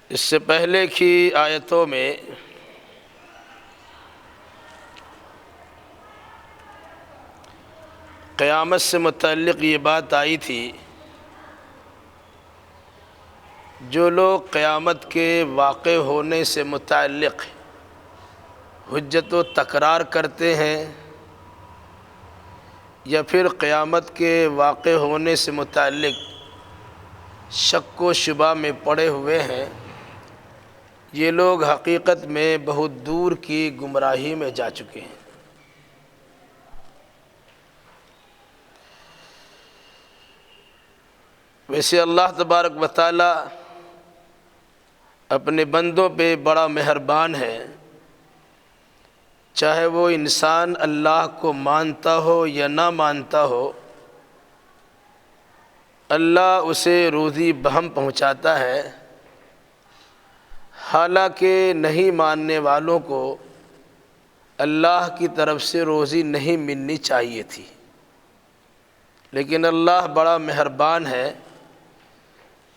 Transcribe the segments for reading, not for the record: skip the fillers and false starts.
اس سے پہلے کی آیتوں میں قیامت سے متعلق یہ بات آئی تھی، جو لوگ قیامت کے واقع ہونے سے متعلق حجت و تکرار کرتے ہیں یا پھر قیامت کے واقع ہونے سے متعلق شک و شبہ میں پڑے ہوئے ہیں، یہ لوگ حقیقت میں بہت دور کی گمراہی میں جا چکے ہیں۔ ویسے اللہ تبارک و تعالی اپنے بندوں پہ بڑا مہربان ہے، چاہے وہ انسان اللہ کو مانتا ہو یا نہ مانتا ہو، اللہ اسے روزی بہم پہنچاتا ہے، حالانکہ نہیں ماننے والوں کو اللہ کی طرف سے روزی نہیں ملنی چاہیے تھی، لیکن اللہ بڑا مہربان ہے،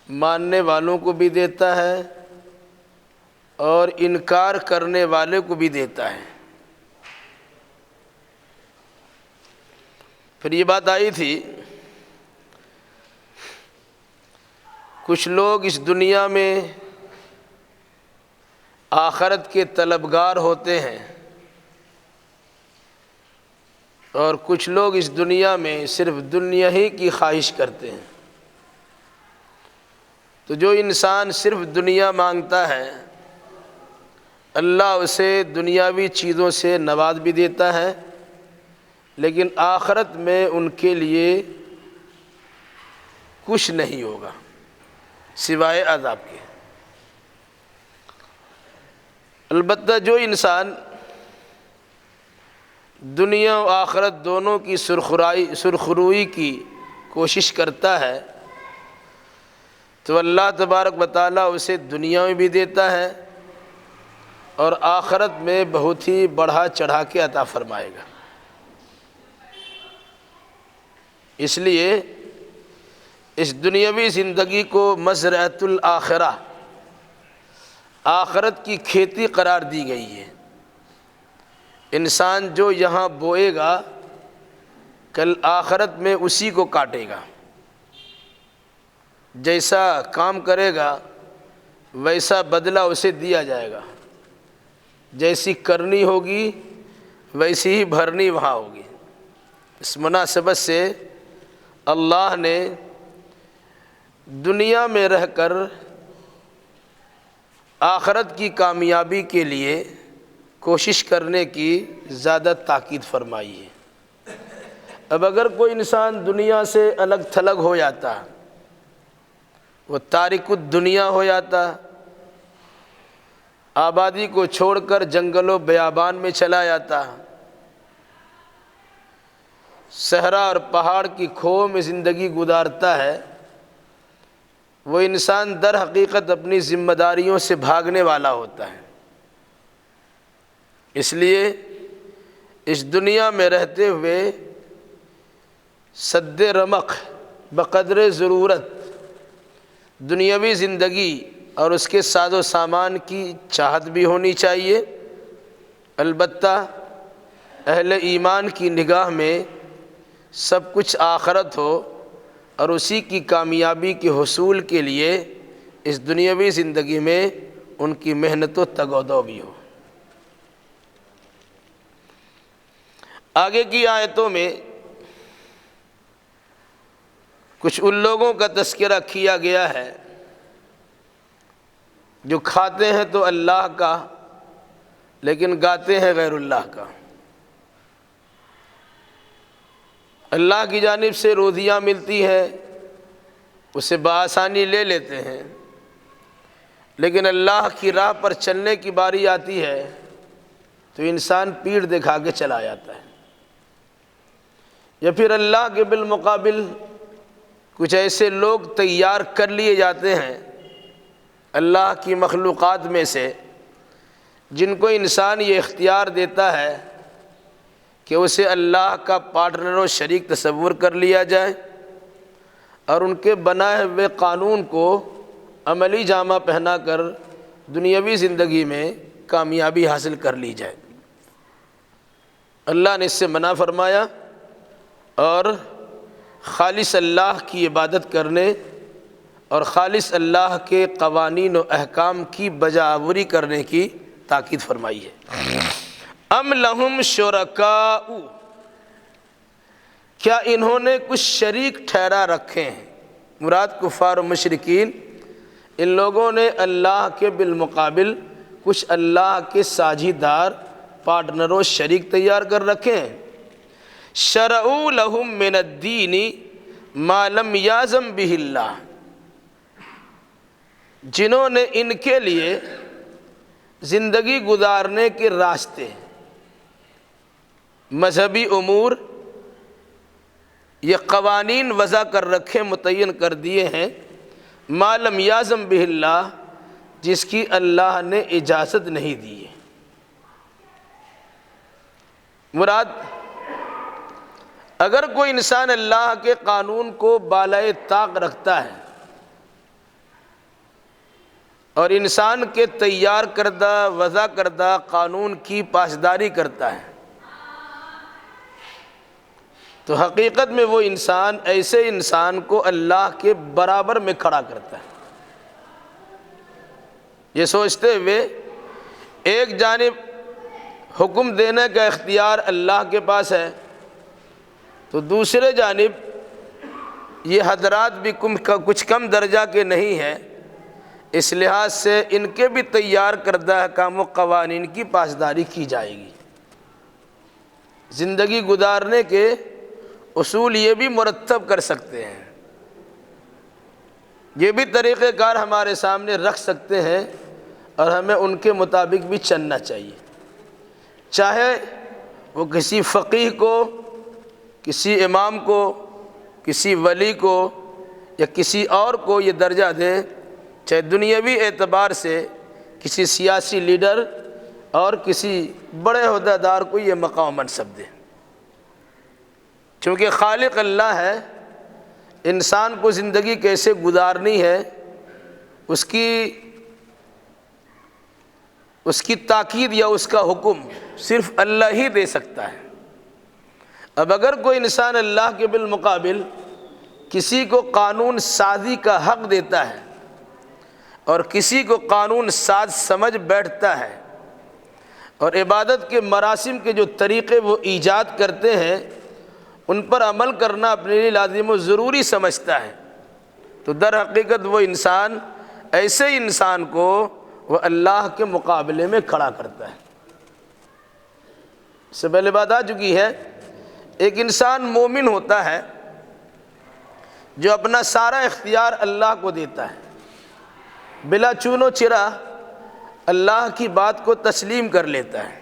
ماننے والوں کو بھی دیتا ہے اور انکار کرنے والے کو بھی دیتا ہے۔ پھر یہ بات آئی تھی، کچھ لوگ اس دنیا میں آخرت کے طلبگار ہوتے ہیں اور کچھ لوگ اس دنیا میں صرف دنیا ہی کی خواہش کرتے ہیں۔ تو جو انسان صرف دنیا مانگتا ہے، اللہ اسے دنیاوی چیزوں سے نواز بھی دیتا ہے، لیکن آخرت میں ان کے لیے کچھ نہیں ہوگا سوائے عذاب کے۔ البتہ جو انسان دنیا و آخرت دونوں کی سرخروئی کی کوشش کرتا ہے تو اللہ تبارک و تعالیٰ اسے دنیا میں بھی دیتا ہے اور آخرت میں بہت ہی بڑھا چڑھا کے عطا فرمائے گا۔ اس لیے اس دنیاوی زندگی کو مزرعۃ الآخرہ، آخرت کی کھیتی قرار دی گئی ہے۔ انسان جو یہاں بوئے گا کل آخرت میں اسی کو کاٹے گا، جیسا کام کرے گا ویسا بدلہ اسے دیا جائے گا، جیسی کرنی ہوگی ویسی ہی بھرنی وہاں ہوگی۔ اس مناسبت سے اللہ نے دنیا میں رہ کر آخرت کی کامیابی کے لیے کوشش کرنے کی زیادہ تاکید فرمائی ہے۔ اب اگر کوئی انسان دنیا سے الگ تھلگ ہو جاتا، وہ تارک الدنیا ہو جاتا، آبادی کو چھوڑ کر جنگل و بیابان میں چلا جاتا، صحرا اور پہاڑ کی کھو میں زندگی گزارتا ہے، وہ انسان در حقیقت اپنی ذمہ داریوں سے بھاگنے والا ہوتا ہے۔ اس لیے اس دنیا میں رہتے ہوئے سد رمق بقدر ضرورت دنیاوی زندگی اور اس کے ساز و سامان کی چاہت بھی ہونی چاہیے، البتہ اہل ایمان کی نگاہ میں سب کچھ آخرت ہو اور اسی کی کامیابی کے حصول کے لیے اس دنیاوی زندگی میں ان کی محنت و تگ و دو بھی ہو۔ آگے کی آیتوں میں کچھ ان لوگوں کا تذکرہ کیا گیا ہے جو کھاتے ہیں تو اللہ کا لیکن گاتے ہیں غیر اللہ کا۔ اللہ کی جانب سے روزیاں ملتی ہیں، اسے بآسانی لے لیتے ہیں، لیکن اللہ کی راہ پر چلنے کی باری آتی ہے تو انسان پیٹھ دکھا کے چلا جاتا ہے، یا پھر اللہ کے بالمقابل کچھ ایسے لوگ تیار کر لیے جاتے ہیں اللہ کی مخلوقات میں سے، جن کو انسان یہ اختیار دیتا ہے کہ اسے اللہ کا پارٹنر و شریک تصور کر لیا جائے اور ان کے بنائے ہوئے قانون کو عملی جامہ پہنا کر دنیاوی زندگی میں کامیابی حاصل کر لی جائے۔ اللہ نے اس سے منع فرمایا اور خالص اللہ کی عبادت کرنے اور خالص اللہ کے قوانین و احکام کی بجاوری کرنے کی تاکید فرمائی ہے۔ ام لہم شرکاء، کیا انہوں نے کچھ شریک ٹھہرا رکھے ہیں؟ مراد کفار و مشرکین، ان لوگوں نے اللہ کے بالمقابل کچھ اللہ کے ساجھیدار، پارٹنروں، شریک تیار کر رکھے ہیں۔ شرعوا لہم من الدین ما لم یعظم بہ اللہ، جنہوں نے ان کے لیے زندگی گزارنے کے راستے، مذہبی امور، یہ قوانین وضع کر رکھے، متعین کر دیے ہیں، ما لم یعظم بہ اللہ، جس کی اللہ نے اجازت نہیں دی ہے۔ مراد اگر کوئی انسان اللہ کے قانون کو بالائے طاق رکھتا ہے اور انسان کے تیار کردہ، وضع کردہ قانون کی پاسداری کرتا ہے، تو حقیقت میں وہ انسان ایسے انسان کو اللہ کے برابر میں کھڑا کرتا ہے۔ یہ سوچتے ہوئے ایک جانب حکم دینے کا اختیار اللہ کے پاس ہے، تو دوسرے جانب یہ حضرات بھی کچھ کم درجہ کے نہیں ہیں، اس لحاظ سے ان کے بھی تیار کردہ احکام و قوانین کی پاسداری کی جائے گی۔ زندگی گزارنے کے اصول یہ بھی مرتب کر سکتے ہیں، یہ بھی طریقہ کار ہمارے سامنے رکھ سکتے ہیں، اور ہمیں ان کے مطابق بھی چلنا چاہیے، چاہے وہ کسی فقیہ کو، کسی امام کو، کسی ولی کو یا کسی اور کو یہ درجہ دیں، چاہے دنیاوی اعتبار سے کسی سیاسی لیڈر اور کسی بڑے عہدیدار کو یہ مقام منصب دیں، چونکہ خالق اللہ ہے، انسان کو زندگی کیسے گزارنی ہے اس کی تاکید یا اس کا حکم صرف اللہ ہی دے سکتا ہے۔ اب اگر کوئی انسان اللہ کے بالمقابل کسی کو قانون سازی کا حق دیتا ہے اور کسی کو قانون ساز سمجھ بیٹھتا ہے اور عبادت کے مراسم کے جو طریقے وہ ایجاد کرتے ہیں ان پر عمل کرنا اپنے لیے لازم و ضروری سمجھتا ہے، تو در حقیقت وہ انسان ایسے انسان کو وہ اللہ کے مقابلے میں کھڑا کرتا ہے۔ اس سے پہلے بات آ چکی ہے، ایک انسان مومن ہوتا ہے جو اپنا سارا اختیار اللہ کو دیتا ہے، بلا چون و چرا اللہ کی بات کو تسلیم کر لیتا ہے۔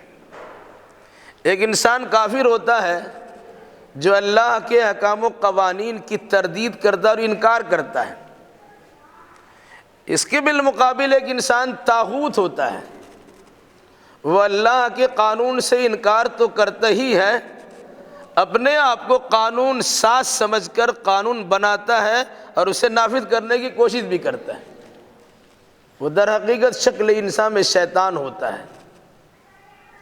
ایک انسان کافر ہوتا ہے جو اللہ کے احکام و قوانین کی تردید کرتا اور انکار کرتا ہے۔ اس کے بالمقابل ایک انسان طاغوت ہوتا ہے، وہ اللہ کے قانون سے انکار تو کرتا ہی ہے، اپنے آپ کو قانون ساز سمجھ کر قانون بناتا ہے اور اسے نافذ کرنے کی کوشش بھی کرتا ہے۔ وہ در حقیقت شکل انسان میں شیطان ہوتا ہے،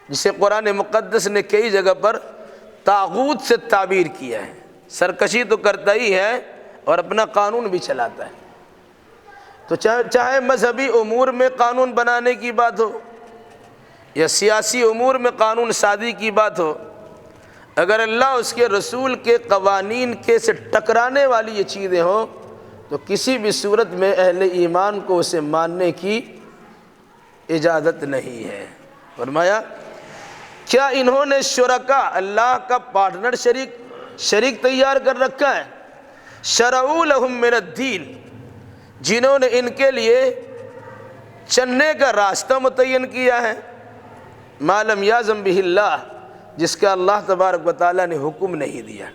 جسے قرآن مقدس نے کئی جگہ پر طاغوت سے تعبیر کیا ہے۔ سرکشی تو کرتا ہی ہے اور اپنا قانون بھی چلاتا ہے۔ تو چاہے مذہبی امور میں قانون بنانے کی بات ہو یا سیاسی امور میں قانون سازی کی بات ہو، اگر اللہ اس کے رسول کے قوانین کے سے ٹکرانے والی یہ چیزیں ہوں تو کسی بھی صورت میں اہل ایمان کو اسے ماننے کی اجازت نہیں ہے۔ فرمایا کیا انہوں نے شرکا، اللہ کا پارٹنر، شریک تیار کر رکھا ہے؟ شرعوا لہم من الدین، جنہوں نے ان کے لیے چلنے کا راستہ متعین کیا ہے، ما لم یعظم بہ اللہ، جس کا اللہ تبارک و تعالیٰ نے حکم نہیں دیا۔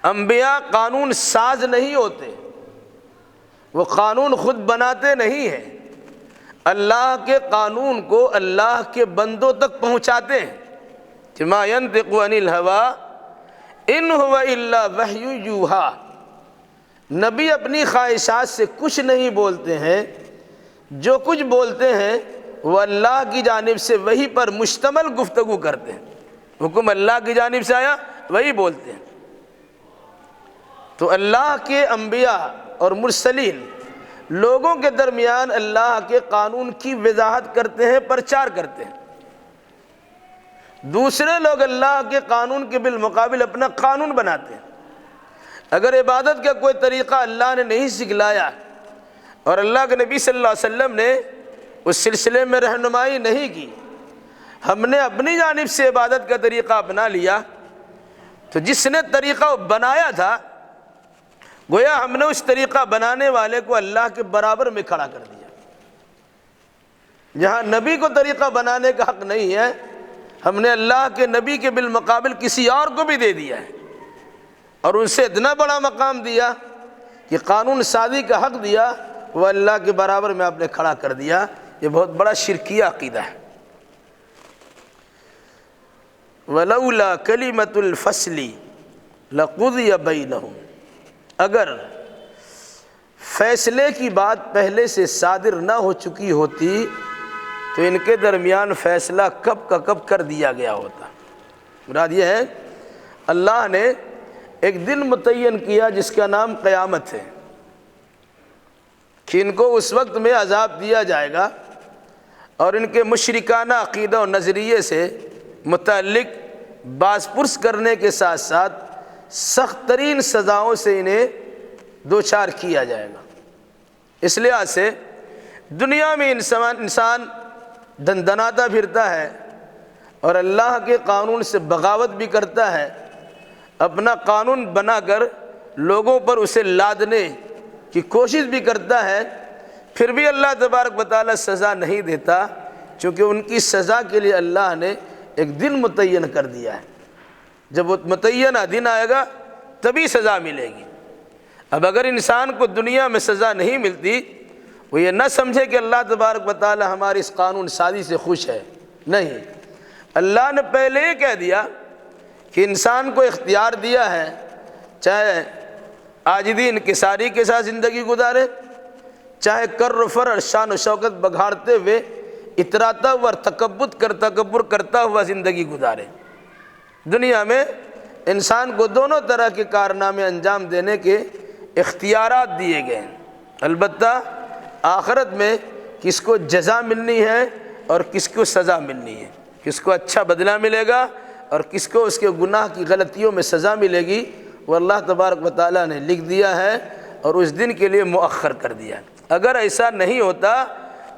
انبیاء قانون ساز نہیں ہوتے، وہ قانون خود بناتے نہیں ہیں، اللہ کے قانون کو اللہ کے بندوں تک پہنچاتے ہیں۔ ما ينطق عن الهوى ان هو الا وحی یوحی، نبی اپنی خواہشات سے کچھ نہیں بولتے ہیں، جو کچھ بولتے ہیں وہ اللہ کی جانب سے وہی پر مشتمل گفتگو کرتے ہیں، حکم اللہ کی جانب سے آیا وہی بولتے ہیں۔ تو اللہ کے انبیاء اور مرسلین لوگوں کے درمیان اللہ کے قانون کی وضاحت کرتے ہیں، پرچار کرتے ہیں۔ دوسرے لوگ اللہ کے قانون کے بالمقابل اپنا قانون بناتے ہیں۔ اگر عبادت کا کوئی طریقہ اللہ نے نہیں سکھلایا اور اللہ کے نبی صلی اللہ علیہ وسلم نے اس سلسلے میں رہنمائی نہیں کی، ہم نے اپنی جانب سے عبادت کا طریقہ اپنا لیا، تو جس نے طریقہ بنایا تھا گویا ہم نے اس طریقہ بنانے والے کو اللہ کے برابر میں کھڑا کر دیا۔ جہاں نبی کو طریقہ بنانے کا حق نہیں ہے، ہم نے اللہ کے نبی کے بالمقابل کسی اور کو بھی دے دیا ہے، اور ان سے اتنا بڑا مقام دیا کہ قانون سازی کا حق دیا، وہ اللہ کے برابر میں آپ نے کھڑا کر دیا۔ یہ بہت بڑا شرکیہ عقیدہ ہے۔ وَلَوْلَا كَلِمَةُ الْفَصْلِ لَقُضِيَ بَيْنَهُمْ، اگر فیصلے کی بات پہلے سے صادر نہ ہو چکی ہوتی تو ان کے درمیان فیصلہ کب کا کب کر دیا گیا ہوتا۔ مراد یہ ہے اللہ نے ایک دن متعین کیا جس کا نام قیامت ہے، کہ ان کو اس وقت میں عذاب دیا جائے گا، اور ان کے مشرکانہ عقیدہ و نظریے سے متعلق باز پرس کرنے کے ساتھ ساتھ سخت ترین سزاؤں سے انہیں دوچار کیا جائے گا۔ اس لحاظ سے دنیا میں انسان دندناتا پھرتا ہے اور اللہ کے قانون سے بغاوت بھی کرتا ہے، اپنا قانون بنا کر لوگوں پر اسے لادنے کی کوشش بھی کرتا ہے، پھر بھی اللہ تبارک و تعالیٰ سزا نہیں دیتا، چونکہ ان کی سزا کے لیے اللہ نے ایک دن متعین کر دیا ہے۔ جب وہ متعینہ دن آئے گا تبھی سزا ملے گی۔ اب اگر انسان کو دنیا میں سزا نہیں ملتی، وہ یہ نہ سمجھے کہ اللہ تبارک و تعالیٰ ہماری اس قانون سازی سے خوش ہے، نہیں، اللہ نے پہلے ہی کہہ دیا کہ انسان کو اختیار دیا ہے، چاہے عاجزی انکساری کے ساتھ زندگی گزارے، چاہے کر و فر اور شان و شوکت بگھاڑتے ہوئے اتراتا ہوا اور تکبر کرتا ہوا زندگی گزارے۔ دنیا میں انسان کو دونوں طرح کے کارنامے انجام دینے کے اختیارات دیے گئے ہیں، البتہ آخرت میں کس کو جزا ملنی ہے اور کس کو سزا ملنی ہے، کس کو اچھا بدلہ ملے گا اور کس کو اس کے گناہ کی غلطیوں میں سزا ملے گی، وہ اللہ تبارک و تعالیٰ نے لکھ دیا ہے اور اس دن کے لیے مؤخر کر دیا ہے۔ اگر ایسا نہیں ہوتا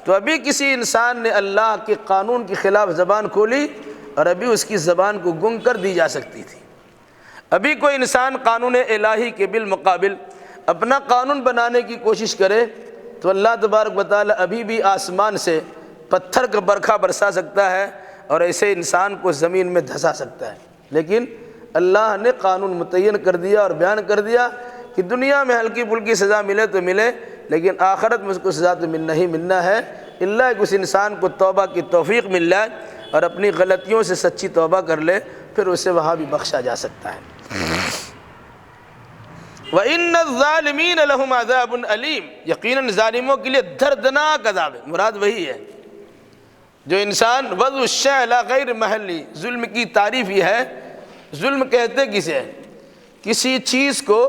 تو ابھی کسی انسان نے اللہ کے قانون کے خلاف زبان کھولی اور ابھی اس کی زبان کو گنگ کر دی جا سکتی تھی۔ ابھی کوئی انسان قانون الہی کے بالمقابل اپنا قانون بنانے کی کوشش کرے تو اللہ تبارک و تعالیٰ ابھی بھی آسمان سے پتھر کا برکھا برسا سکتا ہے اور ایسے انسان کو زمین میں دھسا سکتا ہے، لیکن اللہ نے قانون متعین کر دیا اور بیان کر دیا کہ دنیا میں ہلکی پھلکی سزا ملے تو ملے، لیکن آخرت میں اس کو سزا تو ملنا ہی ملنا ہے، اللہ کہ اس انسان کو توبہ کی توفیق مل جائے اور اپنی غلطیوں سے سچی توبہ کر لے، پھر اسے وہاں بھی بخشا جا سکتا ہے۔ وَإِنَّ الظَّالِمِينَ لَهُمْ عَذَابٌ عَلِيمٌ، یقیناً ظالموں کے لیے دردناک عذاب ہے۔ مراد وہی ہے جو انسان وضع الشیء علی غیر محلی، ظلم کی تعریف یہ ہے، ظلم کہتے کسے ہے؟ کسی چیز کو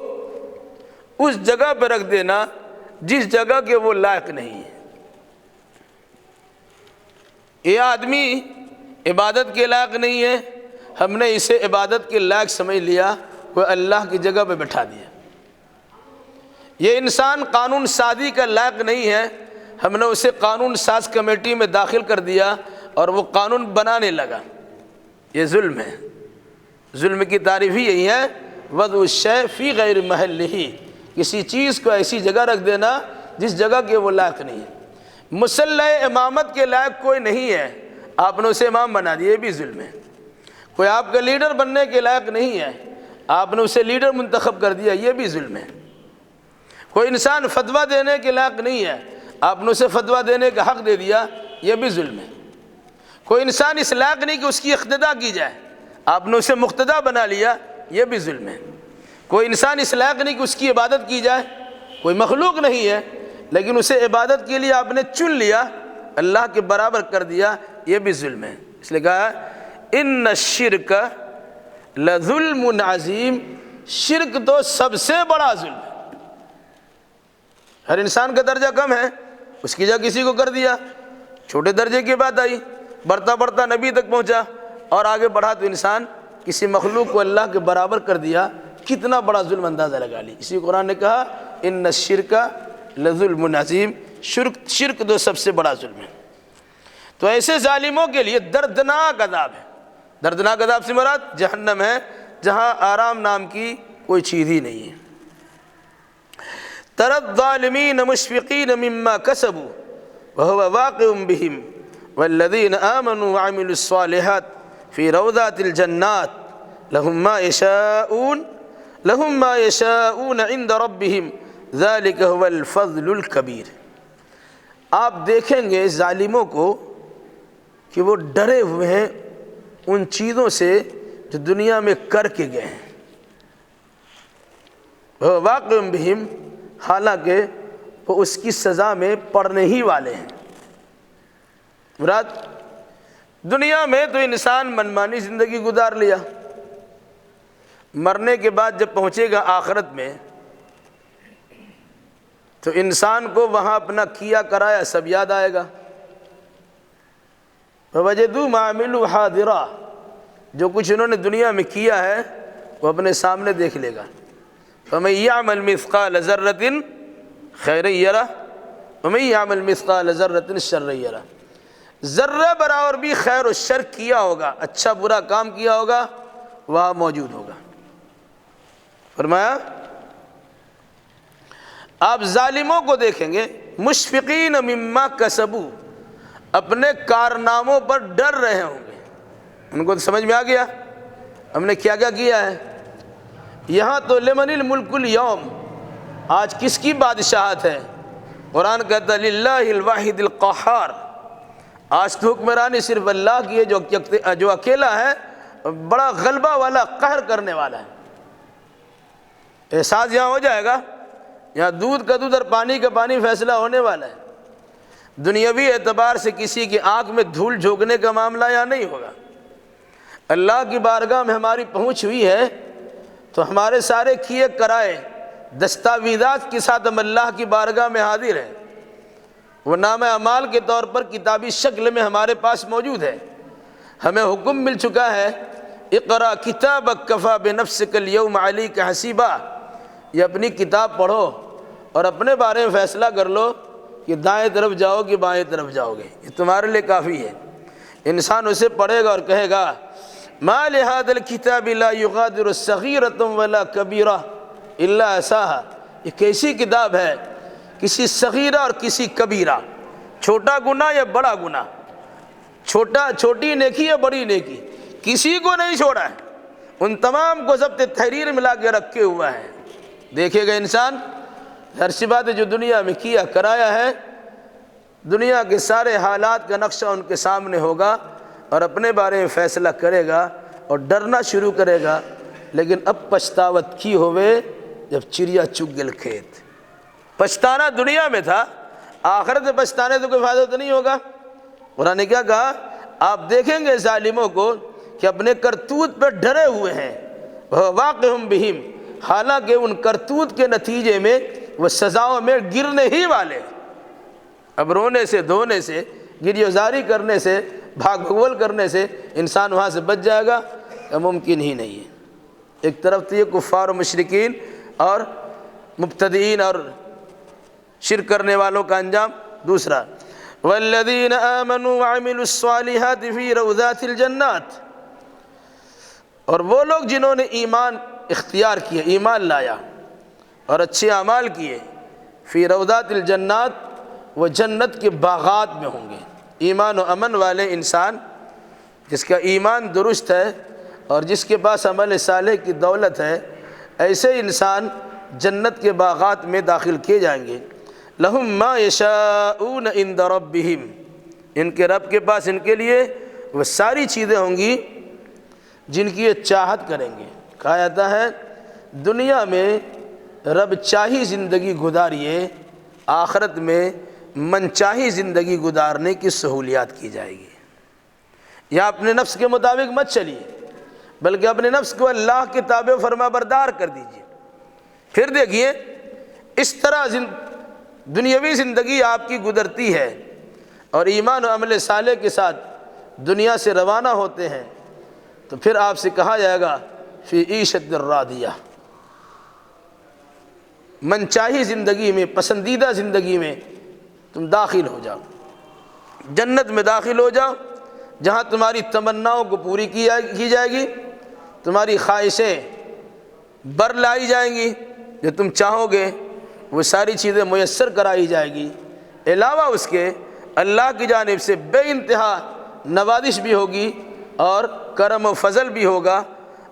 اس جگہ پہ رکھ دینا جس جگہ کے وہ لائق نہیں ہے۔ یہ آدمی عبادت کے لائق نہیں ہے، ہم نے اسے عبادت کے لائق سمجھ لیا، وہ اللہ کی جگہ پہ بٹھا دیا۔ یہ انسان قانون سازی کا لائق نہیں ہے، ہم نے اسے قانون ساز کمیٹی میں داخل کر دیا اور وہ قانون بنانے لگا۔ یہ ظلم ہے۔ ظلم کی تعریف ہی یہی ہے، وضع الشیء فی غیر محلہ، کسی چیز کو ایسی جگہ رکھ دینا جس جگہ کے وہ لائق نہیں ہے۔ مصلی امامت کے لائق کوئی نہیں ہے، آپ نے اسے امام بنا دیا، یہ بھی ظلم ہے۔ کوئی آپ کا لیڈر بننے کے لائق نہیں ہے، آپ نے اسے لیڈر منتخب کر دیا، یہ بھی ظلم ہے۔ کوئی انسان فتویٰ دینے کے لائق نہیں ہے، آپ نے اسے فتویٰ دینے کا حق دے دیا، یہ بھی ظلم ہے۔ کوئی انسان اس لائق نہیں کہ اس کی اقتداء کی جائے، آپ نے اسے مقتدیٰ بنا لیا، یہ بھی ظلم ہے۔ کوئی انسان اس لائق نہیں کہ اس کی عبادت کی جائے، کوئی مخلوق نہیں ہے، لیکن اسے عبادت کے لیے آپ نے چن لیا، اللہ کے برابر کر دیا، یہ بھی ظلم ہے۔ اس لیے کہا ان الشرک لظلم عظیم، شرک تو سب سے بڑا ظلم ہے۔ ہر انسان کا درجہ کم ہے، اس کی جگہ کسی کو کر دیا، چھوٹے درجے کی بات آئی، بڑھتا بڑھتا نبی تک پہنچا، اور آگے بڑھا تو انسان کسی مخلوق کو اللہ کے برابر کر دیا، کتنا بڑا ظلم اندازہ لگا لی۔ اسی قرآن نے کہا ان الشرک لظلم عظیم، شرک تو سب سے بڑا ظلم ہے۔ تو ایسے ظالموں کے لیے دردناک عذاب ہے۔ دردناک عذاب سے مراد جہنم ہے، جہاں آرام نام کی کوئی چیز ہی نہیں ہے۔ تری الظالمین مشفقین مما کسبوا وهو واقع بهم والذین آمنوا وعملوا الصالحات فی روضات الجنات لهم ما یشاءون عند ربهم ذلک هو الفضل الکبیر۔ آپ دیکھیں گے ظالموں کو کہ وہ ڈرے ہوئے ہیں ان چیزوں سے جو دنیا میں کر کے گئے ہیں، وہ واقع بہم، حالانکہ وہ اس کی سزا میں پڑنے ہی والے ہیں۔ مراد دنیا میں تو انسان منمانی زندگی گزار لیا، مرنے کے بعد جب پہنچے گا آخرت میں تو انسان کو وہاں اپنا کیا کرایا سب یاد آئے گا۔ وَوَجَدُوا مَا عَمِلُوا حَاضِرًا، جو کچھ انہوں نے دنیا میں کیا ہے وہ اپنے سامنے دیکھ لے گا۔ فَمَن يَعْمَلْ مِثْقَالَ ذَرَّةٍ خَيْرًا يَرَهُ وَمَن يَعْمَلْ مِثْقَالَ ذَرَّةٍ شَرًّا يَرَهُ، ذرہ برابر بھی خیر و شر کیا ہوگا، اچھا برا کام کیا ہوگا، وہاں موجود ہوگا۔ فرمایا آپ ظالموں کو دیکھیں گے مشفقین مما کسبوا، اپنے کارناموں پر ڈر رہے ہوں گے۔ ان کو تو سمجھ میں آ گیا ہم نے کیا کیا کیا ہے۔ یہاں تو لمن الملک اليوم، آج کس کی بادشاہت ہے؟ قرآن کہتا ہے للہ الواحد القہار، آج تو حکمرانی صرف اللہ کی ہے جو اکیلا ہے، بڑا غلبہ والا، قہر کرنے والا ہے۔ احساس یہاں ہو جائے گا، یہاں دودھ کا دودھ اور پانی کا پانی فیصلہ ہونے والا ہے۔ دنیاوی اعتبار سے کسی کی آنکھ میں دھول جھونکنے کا معاملہ یہاں نہیں ہوگا۔ اللہ کی بارگاہ میں ہماری پہنچ ہوئی ہے تو ہمارے سارے کیے کرائے دستاویزات کے ساتھ ہم اللہ کی بارگاہ میں حاضر ہیں، وہ نام اعمال کے طور پر کتابی شکل میں ہمارے پاس موجود ہے۔ ہمیں حکم مل چکا ہے اقرا کتابک کفی بنفسک اليوم علیک حسیبا، یہ اپنی کتاب پڑھو اور اپنے بارے میں فیصلہ کر لو کہ دائیں طرف جاؤ کہ بائیں طرف جاؤ گے، یہ تمہارے لیے کافی ہے۔ انسان اسے پڑھے گا اور کہے گا ما لهذا الكتاب لا يغادر صغیرۃ ولا کبیرہ الا احصاها، یہ کیسی کتاب ہے، کسی صغیرہ اور کسی کبیرہ، چھوٹا گناہ یا بڑا گناہ، چھوٹی نیکی یا بڑی نیکی، کسی کو نہیں چھوڑا ہے، ان تمام کو ضبط تحریر ملا کے رکھے ہوا ہے۔ دیکھے گا انسان ہر سی بات جو دنیا میں کیا کرایا ہے، دنیا کے سارے حالات کا نقشہ ان کے سامنے ہوگا اور اپنے بارے میں فیصلہ کرے گا اور ڈرنا شروع کرے گا۔ لیکن اب پچھتاوت کی ہوئے جب چڑیا چگ گل کھیت، پچھتانا دنیا میں تھا، آخرت میں پچھتانے تو کوئی فائدہ تو نہیں ہوگا۔ قرآن نے کیا کہا؟ آپ دیکھیں گے ظالموں کو کہ اپنے کرتوت پہ ڈرے ہوئے ہیں، واقع بہم، حالانکہ ان کرتوت کے نتیجے میں وہ سزاؤں میں گرنے ہی والے۔ اب رونے سے دھونے سے، گریہزاری کرنے سے، بھاگ بھگول کرنے سے انسان وہاں سے بچ جائے گا، ممکن ہی نہیں ہے۔ ایک طرف تو یہ کفار و مشرکین اور مبتدئین اور شرک کرنے والوں کا انجام، دوسرا والذین آمنوا وعملوا الصالحات فی روضات الجنات، اور وہ لوگ جنہوں نے ایمان اختیار کیا، ایمان لایا اور اچھے اعمال کیے، فی روضات الجنات، وہ جنت کے باغات میں ہوں گے۔ ایمان و امن والے انسان، جس کا ایمان درست ہے اور جس کے پاس عمل صالح کی دولت ہے، ایسے انسان جنت کے باغات میں داخل کیے جائیں گے۔ لہم ما یشاءون عند ربہم، ان کے رب کے پاس ان کے لیے وہ ساری چیزیں ہوں گی جن کی یہ چاہت کریں گے۔ کہا جاتا ہے دنیا میں رب چاہی زندگی گزاریے، آخرت میں من چاہی زندگی گزارنے کی سہولیات کی جائے گی۔ یا اپنے نفس کے مطابق مت چلیے، بلکہ اپنے نفس کو اللہ کے تابع فرما بردار کر دیجیے۔ پھر دیکھیے اس طرح دنیاوی زندگی آپ کی گزرتی ہے اور ایمان و عمل صالح کے ساتھ دنیا سے روانہ ہوتے ہیں، تو پھر آپ سے کہا جائے گا فی عیشۃ راضیہ، من چاہی زندگی میں، پسندیدہ زندگی میں تم داخل ہو جاؤ، جنت میں داخل ہو جاؤ، جہاں تمہاری تمناؤں کو پوری کی جائے گی، تمہاری خواہشیں بر لائی جائیں گی، جو تم چاہو گے وہ ساری چیزیں میسر کرائی جائے گی۔ علاوہ اس کے اللہ کی جانب سے بے انتہا نوازش بھی ہوگی اور کرم و فضل بھی ہوگا،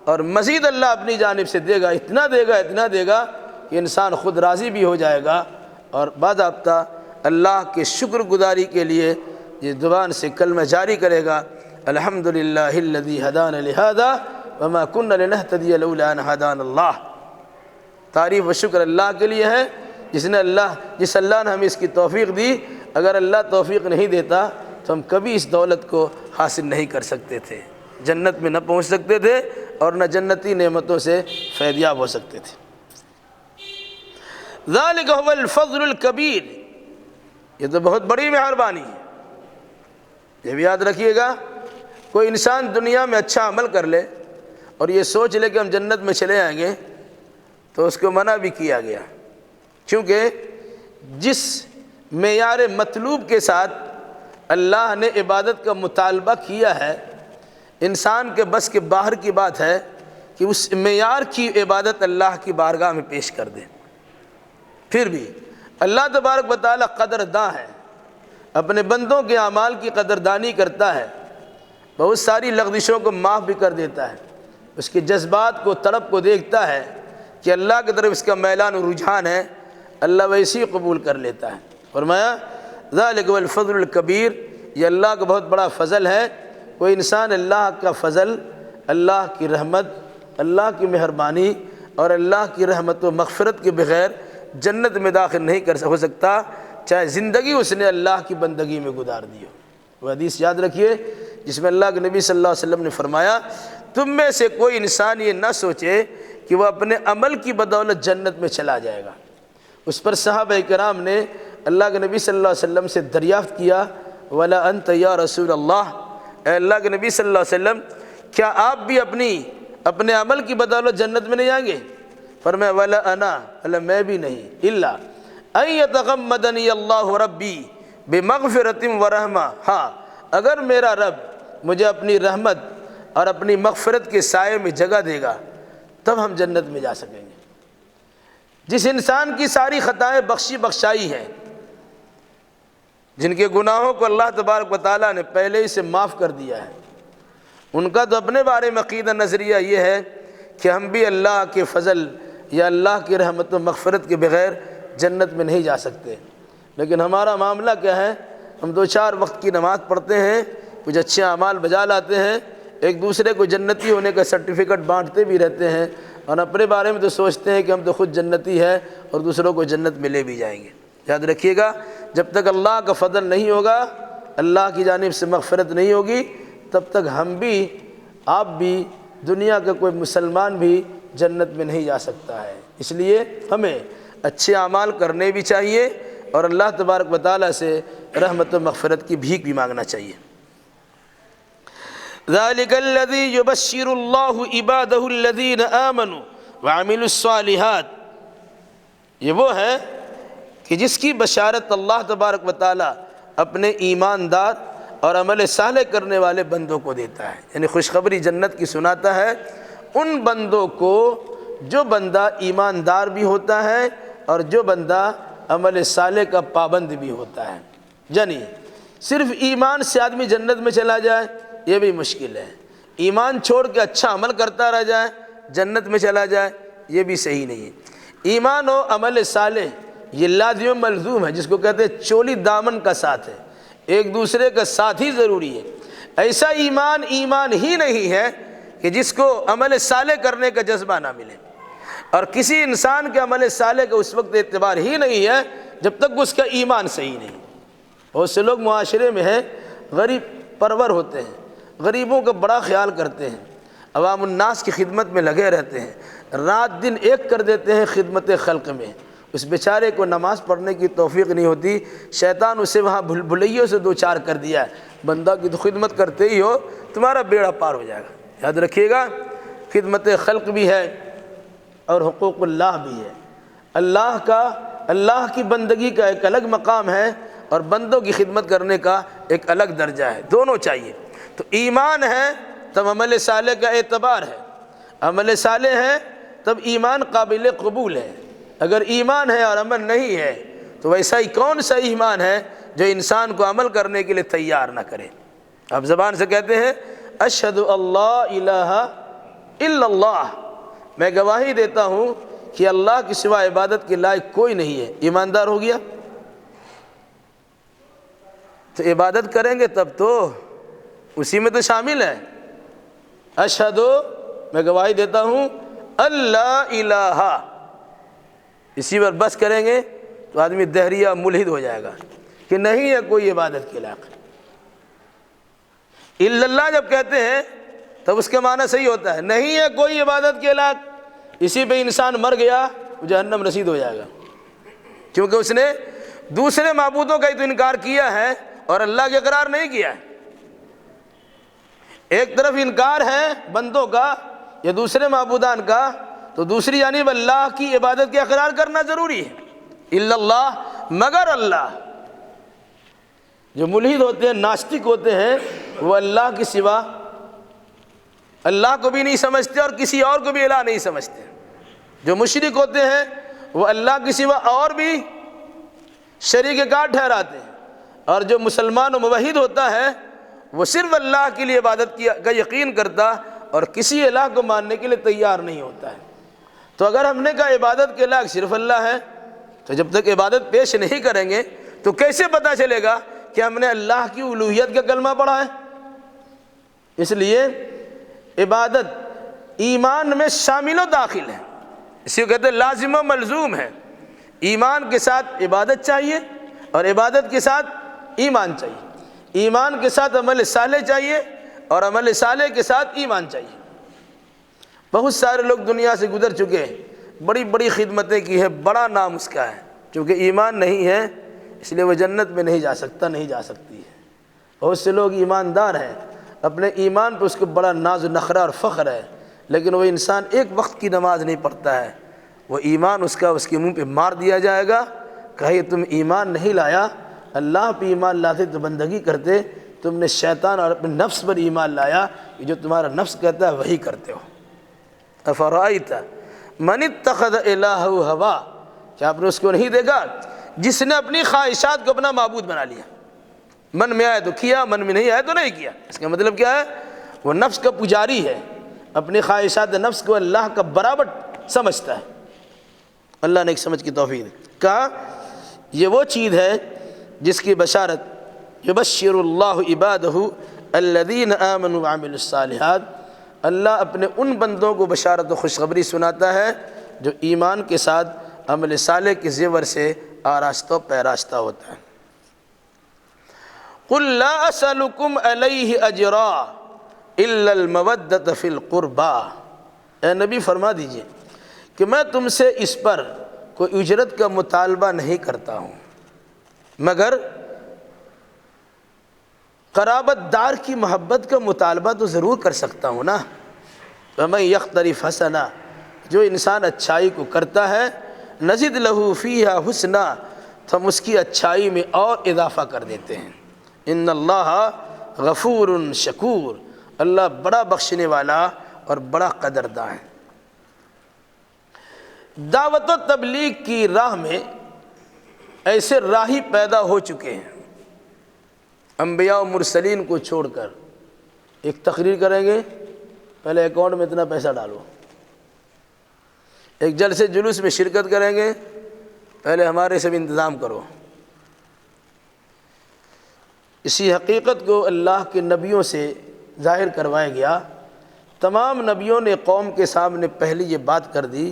اور مزید اللہ اپنی جانب سے دے گا، اتنا دے گا، اتنا دے گا کہ انسان خود راضی بھی ہو جائے گا، اور باضابطہ اللہ کے شکر گزاری کے لیے یہ زبان سے کلمہ جاری کرے گا، الحمدللہ الذی ہدانا لہذا وما كنا لنہتدی لولا ان ہدانا اللہ۔ تعریف و شکر اللہ کے لیے ہے جس اللہ نے ہمیں اس کی توفیق دی۔ اگر اللہ توفیق نہیں دیتا تو ہم کبھی اس دولت کو حاصل نہیں کر سکتے تھے، جنت میں نہ پہنچ سکتے تھے اور نہ جنتی نعمتوں سے فیض یاب ہو سکتے تھے۔ ذالک هو الفضل الکبیر، یہ تو بہت بڑی مہربانی ہے۔ یہ بھی یاد رکھیے گا، کوئی انسان دنیا میں اچھا عمل کر لے اور یہ سوچ لے کہ ہم جنت میں چلے آئیں گے، تو اس کو منع بھی کیا گیا، کیونکہ جس معیار مطلوب کے ساتھ اللہ نے عبادت کا مطالبہ کیا ہے، انسان کے بس کے باہر کی بات ہے کہ اس معیار کی عبادت اللہ کی بارگاہ میں پیش کر دے۔ پھر بھی اللہ تبارک و تعالیٰ قدرداں ہے، اپنے بندوں کے اعمال کی قدردانی کرتا ہے، بہت ساری لغزشوں کو معاف بھی کر دیتا ہے، اس کے جذبات کو، طلب کو دیکھتا ہے کہ اللہ کی طرف اس کا میلان و رجحان ہے، اللہ ویسی قبول کر لیتا ہے۔ فرمایا ذالک والفضل الکبیر، یہ اللہ کا بہت بڑا فضل ہے۔ کوئی انسان اللہ کا فضل، اللہ کی رحمت، اللہ کی مہربانی اور اللہ کی رحمت و مغفرت کے بغیر جنت میں داخل نہیں ہو سکتا، چاہے زندگی اس نے اللہ کی بندگی میں گزار دی ہو۔ وہ حدیث یاد رکھیے جس میں اللہ کے نبی صلی اللہ علیہ وسلم نے فرمایا، تم میں سے کوئی انسان یہ نہ سوچے کہ وہ اپنے عمل کی بدولت جنت میں چلا جائے گا۔ اس پر صحابہ کرام نے اللہ کے نبی صلی اللہ علیہ وسلم سے دریافت کیا، ولا انت یا رسول اللہ، اے اللہ کے نبی صلی اللہ علیہ وسلم، کیا آپ بھی اپنے عمل کی بدولت جنت میں نہیں جائیں گے؟ فرمایا ولا انا، اللہ میں بھی نہیں، الا ان یتغمدنی اللہ ربی بمغفرۃ ورحمہ، ہاں اگر میرا رب مجھے اپنی رحمت اور اپنی مغفرت کے سائے میں جگہ دے گا تب ہم جنت میں جا سکیں گے۔ جس انسان کی ساری خطائیں بخشائی ہیں، جن کے گناہوں کو اللہ تبارک و تعالیٰ نے پہلے ہی سے معاف کر دیا ہے، ان کا تو اپنے بارے میں عقیدہ نظریہ یہ ہے کہ ہم بھی اللہ کے فضل یا اللہ کی رحمت و مغفرت کے بغیر جنت میں نہیں جا سکتے۔ لیکن ہمارا معاملہ کیا ہے؟ ہم 2-4 وقت کی نماز پڑھتے ہیں، کچھ اچھے اعمال بجا لاتے ہیں، ایک دوسرے کو جنتی ہونے کا سرٹیفکیٹ بانٹتے بھی رہتے ہیں، اور اپنے بارے میں تو سوچتے ہیں کہ ہم تو خود جنتی ہے اور دوسروں کو جنت میں لے بھی جائیں گے۔ یاد رکھیے گا، جب تک اللہ کا فضل نہیں ہوگا، اللہ کی جانب سے مغفرت نہیں ہوگی، تب تک ہم بھی، آپ بھی، دنیا کا کوئی مسلمان بھی جنت میں نہیں جا سکتا ہے۔ اس لیے ہمیں اچھے اعمال کرنے بھی چاہیے اور اللہ تبارک و تعالیٰ سے رحمت و مغفرت کی بھیک بھی مانگنا چاہیے۔ ذالک الذی یبشر اللہ عبادہ الذین آمنوا وعملوا الصالحات، یہ وہ ہے کہ جس کی بشارت اللہ تبارک و تعالیٰ اپنے ایماندار اور عمل صالح کرنے والے بندوں کو دیتا ہے، یعنی خوشخبری جنت کی سناتا ہے ان بندوں کو جو بندہ ایماندار بھی ہوتا ہے اور جو بندہ عمل صالح کا پابند بھی ہوتا ہے۔ یعنی صرف ایمان سے آدمی جنت میں چلا جائے یہ بھی مشکل ہے، ایمان چھوڑ کے اچھا عمل کرتا رہ جائے جنت میں چلا جائے یہ بھی صحیح نہیں ہے۔ ایمان و عمل صالح یہ لازم و ملزوم ہے، جس کو کہتے ہیں چولی دامن کا ساتھ ہے، ایک دوسرے کا ساتھ ہی ضروری ہے۔ ایسا ایمان ہی نہیں ہے کہ جس کو عمل صالح کرنے کا جذبہ نہ ملے، اور کسی انسان کے عمل صالح کا اس وقت اعتبار ہی نہیں ہے جب تک اس کا ایمان صحیح نہیں۔ بہت سے لوگ معاشرے میں ہیں، غریب پرور ہوتے ہیں، غریبوں کا بڑا خیال کرتے ہیں، عوام الناس کی خدمت میں لگے رہتے ہیں، رات دن ایک کر دیتے ہیں خدمت خلق میں، اس بیچارے کو نماز پڑھنے کی توفیق نہیں ہوتی، شیطان اسے وہاں بھلیوں سے دو چار کر دیا ہے، بندہ کی تو خدمت کرتے ہی ہو تمہارا بیڑا پار ہو جائے گا۔ یاد رکھیے گا، خدمت خلق بھی ہے اور حقوق اللہ بھی ہے۔ اللہ کی بندگی کا ایک الگ مقام ہے اور بندوں کی خدمت کرنے کا ایک الگ درجہ ہے، دونوں چاہیے۔ تو ایمان ہے تب عمل صالح کا اعتبار ہے، عمل صالح ہے تب ایمان قابل قبول ہے۔ اگر ایمان ہے اور عمل نہیں ہے تو ویسا ہی کون سا ایمان ہے جو انسان کو عمل کرنے کے لیے تیار نہ کرے۔ آپ زبان سے کہتے ہیں اشہد اللہ الہ الا اللہ، میں گواہی دیتا ہوں کہ اللہ کے سوا عبادت کے لائق کوئی نہیں ہے، ایماندار ہو گیا؟ تو عبادت کریں گے تب تو اسی میں تو شامل ہے، اشہد، میں گواہی دیتا ہوں اللہ الہ، اسی پر بس کریں گے تو آدمی دہریہ ملحد ہو جائے گا کہ نہیں ہے کوئی عبادت کے لائق۔ الا اللہ جب کہتے ہیں تب اس کے معنی صحیح ہوتا ہے، نہیں ہے کوئی عبادت کے لائق، اسی پہ انسان مر گیا جہنم رسید ہو جائے گا، کیونکہ اس نے دوسرے معبودوں کا ہی تو انکار کیا ہے اور اللہ کے اقرار نہیں کیا ہے۔ ایک طرف انکار ہے بندوں کا یا دوسرے معبودان کا، تو دوسری جانب اللہ کی عبادت کے اقرار کرنا ضروری ہے۔ الا اللہ، مگر اللہ۔ جو ملحد ہوتے ہیں، ناستک ہوتے ہیں، وہ اللہ کے سوا اللہ کو بھی نہیں سمجھتے اور کسی اور کو بھی الہ نہیں سمجھتے۔ جو مشرک ہوتے ہیں وہ اللہ کے سوا اور بھی شریک کار ٹھہراتے ہیں، اور جو مسلمان و موحد ہوتا ہے وہ صرف اللہ کے لیے عبادت کا یقین کرتا اور کسی الہ کو ماننے کے لیے تیار نہیں ہوتا ہے۔ تو اگر ہم نے کہا عبادت کے لائق صرف اللہ ہے، تو جب تک عبادت پیش نہیں کریں گے تو کیسے پتہ چلے گا کہ ہم نے اللہ کی الوہیت کا کلمہ پڑھا ہے؟ اس لیے عبادت ایمان میں شامل و داخل ہے، اسی کو کہتے ہیں لازم و ملزوم ہے۔ ایمان کے ساتھ عبادت چاہیے اور عبادت کے ساتھ ایمان چاہیے، ایمان کے ساتھ عمل صالح چاہیے اور عمل صالح کے ساتھ ایمان چاہیے۔ بہت سارے لوگ دنیا سے گزر چکے ہیں، بڑی بڑی خدمتیں کی ہیں، بڑا نام اس کا ہے، چونکہ ایمان نہیں ہے اس لیے وہ جنت میں نہیں جا سکتا، نہیں جا سکتی ہے۔ بہت سے لوگ ایماندار ہیں، اپنے ایمان پہ اس کو بڑا ناز و نخرہ اور فخر ہے، لیکن وہ انسان ایک وقت کی نماز نہیں پڑھتا ہے، وہ ایمان اس کے منہ پہ مار دیا جائے گا، کہے تم ایمان نہیں لایا، اللہ پہ ایمان لاتے تو بندگی کرتے، تم نے شیطان اور اپنے نفس پر ایمان لایا، کہ جو تمہارا نفس کہتا ہے وہی کرتے ہو۔ افرائیت من اتخذ الہہ ہوا، کیا آپ نے اس کو نہیں دیکھا جس نے اپنی خواہشات کو اپنا معبود بنا لیا؟ من میں آئے تو کیا، من میں نہیں آئے تو نہیں کیا۔ اس کا مطلب کیا ہے؟ وہ نفس کا پجاری ہے، اپنی خواہشات نفس کو اللہ کا برابر سمجھتا ہے۔ اللہ نے ایک سمجھ کی توفیق دی، کہا یہ وہ چیز ہے جس کی بشارت یبشر اللہ عبادہ الذین آمنوا وعملوا الصالحات، اللہ اپنے ان بندوں کو بشارت و خوشخبری سناتا ہے جو ایمان کے ساتھ عمل صالح کے زیور سے آراستہ و پیراستہ ہوتا ہے۔ قل لا اسألکم علیہ اجرا الا المودۃ فی القربى، اے نبی فرما دیجئے کہ میں تم سے اس پر کوئی اجرت کا مطالبہ نہیں کرتا ہوں، مگر قرابت دار کی محبت کا مطالبہ تو ضرور کر سکتا ہوں نا۔ وَمَن يَقْتَرِفْ حَسَنًا، جو انسان اچھائی کو کرتا ہے، نزد لہو فیہا حسنا، تو ہم اس کی اچھائی میں اور اضافہ کر دیتے ہیں۔ ان اللہ غفور شکور، اللہ بڑا بخشنے والا اور بڑا قدردان ہے۔ دعوت و تبلیغ کی راہ میں ایسے راہی پیدا ہو چکے ہیں، انبیاء و مرسلین کو چھوڑ کر ایک تقریر کریں گے، پہلے اکاؤنٹ میں اتنا پیسہ ڈالو، ایک جلسے جلوس میں شرکت کریں گے، پہلے ہمارے سے بھی انتظام کرو۔ اسی حقیقت کو اللہ کے نبیوں سے ظاہر کروایا گیا۔ تمام نبیوں نے قوم کے سامنے پہلی یہ بات کر دی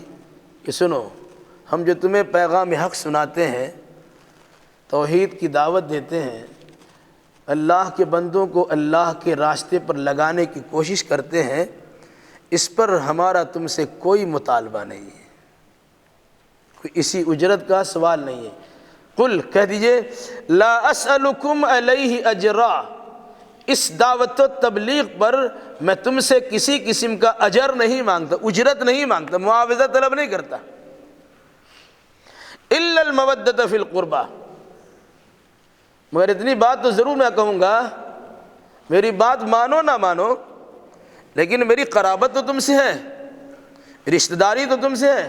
کہ سنو، ہم جو تمہیں پیغام حق سناتے ہیں، توحید کی دعوت دیتے ہیں، اللہ کے بندوں کو اللہ کے راستے پر لگانے کی کوشش کرتے ہیں، اس پر ہمارا تم سے کوئی مطالبہ نہیں ہے، کوئی اسی اجرت کا سوال نہیں ہے۔ قل کہہ دیجئے لا اسألکم علیہ اجرا، اس دعوت و تبلیغ پر میں تم سے کسی قسم کا اجر نہیں مانگتا، اجرت نہیں مانگتا، معاوضہ طلب نہیں کرتا۔ الا المودۃ فی القربہ، مگر اتنی بات تو ضرور میں کہوں گا، میری بات مانو نہ مانو، لیکن میری قرابت تو تم سے ہے، رشتہ داری تو تم سے ہے،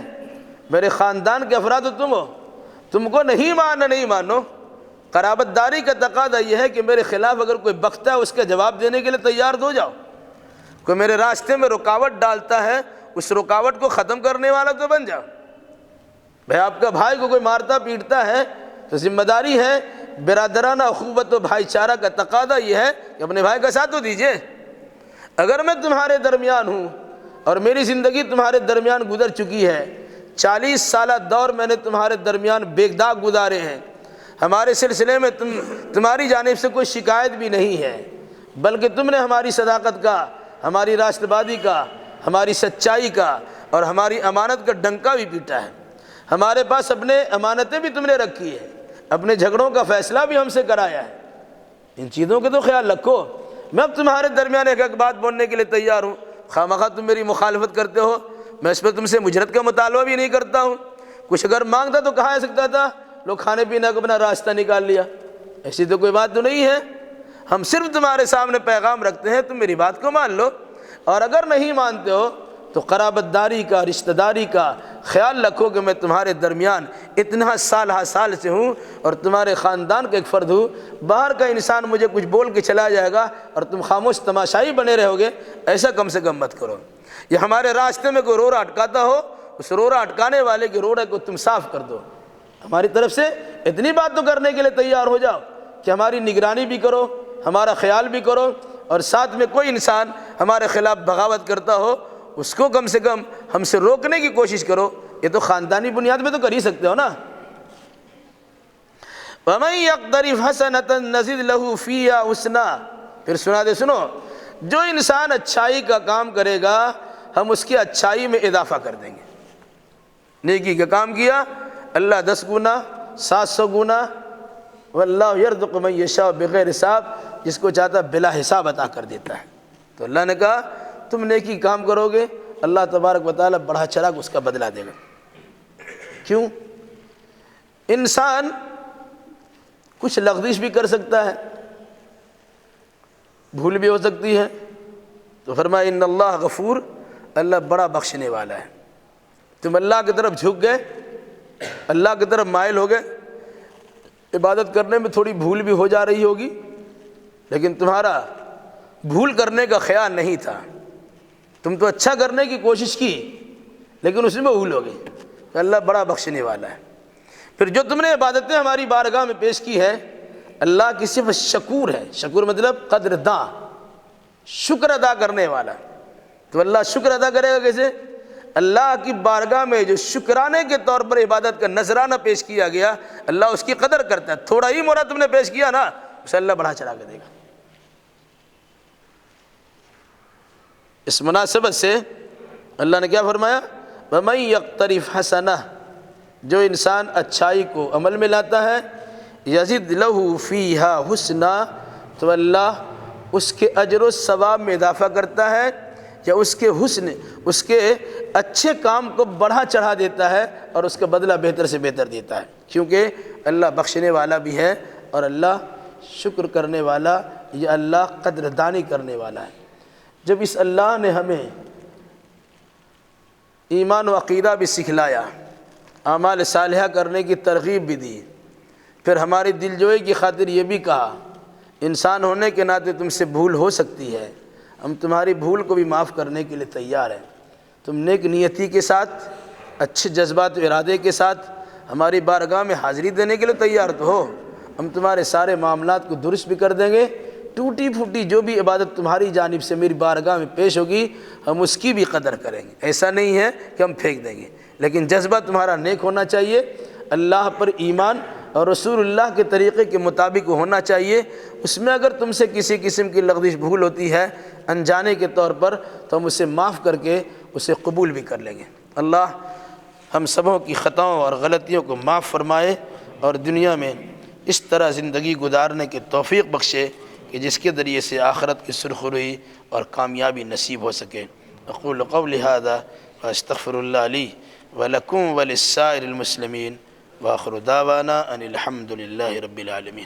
میرے خاندان کے افراد تو تم ہو، تم کو نہیں ماننا نہیں مانو، قرابت داری کا تقاضا یہ ہے کہ میرے خلاف اگر کوئی بکتا ہے اس کا جواب دینے کے لیے تیار ہو جاؤ، کوئی میرے راستے میں رکاوٹ ڈالتا ہے اس رکاوٹ کو ختم کرنے والا تو بن جاؤ۔ بھائی آپ کا بھائی کو کوئی مارتا پیٹتا ہے تو ذمہ داری ہے، برادرانہ اخوت و بھائی چارہ کا تقاضا یہ ہے کہ اپنے بھائی کا ساتھ تو دیجیے۔ اگر میں تمہارے درمیان ہوں اور میری زندگی تمہارے درمیان گزر چکی ہے، 40 سالہ دور میں نے تمہارے درمیان بے داغ گزارے ہیں، ہمارے سلسلے میں تمہاری جانب سے کوئی شکایت بھی نہیں ہے، بلکہ تم نے ہماری صداقت کا، ہماری راست بازی کا، ہماری سچائی کا اور ہماری امانت کا ڈنکا بھی پیٹا ہے، ہمارے پاس اپنے امانتیں بھی تم نے رکھی ہے، اپنے جھگڑوں کا فیصلہ بھی ہم سے کرایا ہے، ان چیزوں کا تو خیال رکھو۔ میں اب تمہارے درمیان ایک بات بولنے کے لیے تیار ہوں، خواہ تم میری مخالفت کرتے ہو، میں اس پہ تم سے مجرت کا مطالبہ بھی نہیں کرتا ہوں، کچھ اگر مانگتا تو کہا جا سکتا تھا لوگ کھانے پینے کا اپنا راستہ نکال لیا، ایسی تو کوئی بات تو نہیں ہے، ہم صرف تمہارے سامنے پیغام رکھتے ہیں، تم میری بات کو مان لو، اور اگر نہیں مانتے ہو تو قرابت داری کا، رشتہ داری کا خیال رکھو کہ میں تمہارے درمیان اتنا سال سے ہوں اور تمہارے خاندان کا ایک فرد ہوں، باہر کا انسان مجھے کچھ بول کے چلا جائے گا اور تم خاموش تماشائی بنے رہو گے، ایسا کم سے کم مت کرو۔ یہ ہمارے راستے میں کوئی روڑا اٹکاتا ہو، اس روڑا اٹکانے والے کے روڑے کو تم صاف کر دو، ہماری طرف سے اتنی بات تو کرنے کے لیے تیار ہو جاؤ کہ ہماری نگرانی بھی کرو، ہمارا خیال بھی کرو، اور ساتھ میں کوئی انسان ہمارے خلاف بغاوت کرتا ہو اس کو کم سے کم ہم سے روکنے کی کوشش کرو، یہ تو خاندانی بنیاد میں تو کر ہی سکتے ہو نا۔ وَمَن يَقْتَرِفْ حَسَنَةً نَزِدْ لَهُ فِيهَا حُسْنًا، پھر سنا دے، سنو، جو انسان اچھائی کا کام کرے گا ہم اس کی اچھائی میں اضافہ کر دیں گے، نیکی کا کام کیا اللہ 10 گنا 700 گنا، واللہ یرزق من یشاء بغیر حساب، جس کو چاہتا بلا حساب عطا کر دیتا ہے۔ تو اللہ نے کہا تم نیکی کام کرو گے اللہ تبارک و تعالیٰ بڑھا چڑھا کے اس کا بدلہ دے گا۔ کیوں؟ انسان کچھ لغزش بھی کر سکتا ہے، بھول بھی ہو سکتی ہے، تو فرمایا ان اللہ غفور، اللہ بڑا بخشنے والا ہے۔ تم اللہ کی طرف جھک گئے، اللہ کی طرف مائل ہو گئے، عبادت کرنے میں تھوڑی بھول بھی ہو جا رہی ہوگی، لیکن تمہارا بھول کرنے کا خیال نہیں تھا، تم تو اچھا کرنے کی کوشش کی لیکن اس میں بھول ہو گئی، کہ اللہ بڑا بخشنے والا ہے۔ پھر جو تم نے عبادتیں ہماری بارگاہ میں پیش کی ہے، اللہ کی صفت شکور ہے، شکور مطلب قدر داں، شکر ادا کرنے والا، تو اللہ شکر ادا کرے گا کیسے؟ اللہ کی بارگاہ میں جو شکرانے کے طور پر عبادت کا نذرانہ پیش کیا گیا اللہ اس کی قدر کرتا ہے، تھوڑا ہی مورا تم نے پیش کیا نا اسے اللہ بڑھا چڑھا کے دے گا۔ اس مناسبت سے اللہ نے کیا فرمایا؟ وَمَن يَقْتَرِفْ حَسَنَةً، جو انسان اچھائی کو عمل میں لاتا ہے، یزد لَهُ فِيهَا حُسْنًا، تو اللہ اس کے اجر و ثواب میں اضافہ کرتا ہے، یا اس کے حسن، اس کے اچھے کام کو بڑھا چڑھا دیتا ہے اور اس کا بدلہ بہتر سے بہتر دیتا ہے، کیونکہ اللہ بخشنے والا بھی ہے اور اللہ شکر کرنے والا، یا اللہ قدردانی کرنے والا ہے۔ جب اس اللہ نے ہمیں ایمان و عقیدہ بھی سکھلایا، اعمال صالحہ کرنے کی ترغیب بھی دی، پھر ہماری دلجوئی کی خاطر یہ بھی کہا انسان ہونے کے ناطے تم سے بھول ہو سکتی ہے، ہم تمہاری بھول کو بھی معاف کرنے کے لیے تیار ہیں، تم نیک نیتی کے ساتھ، اچھے جذبات و ارادے کے ساتھ ہماری بارگاہ میں حاضری دینے کے لیے تیار تو ہو، ہم تمہارے سارے معاملات کو درست بھی کر دیں گے، ٹوٹی پھوٹی جو بھی عبادت تمہاری جانب سے میری بارگاہ میں پیش ہوگی ہم اس کی بھی قدر کریں گے، ایسا نہیں ہے کہ ہم پھینک دیں گے، لیکن جذبہ تمہارا نیک ہونا چاہیے، اللہ پر ایمان اور رسول اللہ کے طریقے کے مطابق ہونا چاہیے۔ اس میں اگر تم سے کسی قسم کی لغزش بھول ہوتی ہے انجانے کے طور پر تو ہم اسے معاف کر کے اسے قبول بھی کر لیں گے۔ اللہ ہم سبوں کی خطاؤں اور غلطیوں کو معاف فرمائے اور دنیا میں اس طرح زندگی گزارنے کی توفیق بخشے کہ جس کے ذریعے سے آخرت کی سرخروئی اور کامیابی نصیب ہو سکے۔ اقول قولی ھذا واستغفر اللہ لی ولکم ولسائر المسلمین وآخر دعوانا ان الحمد للہ رب العالمین۔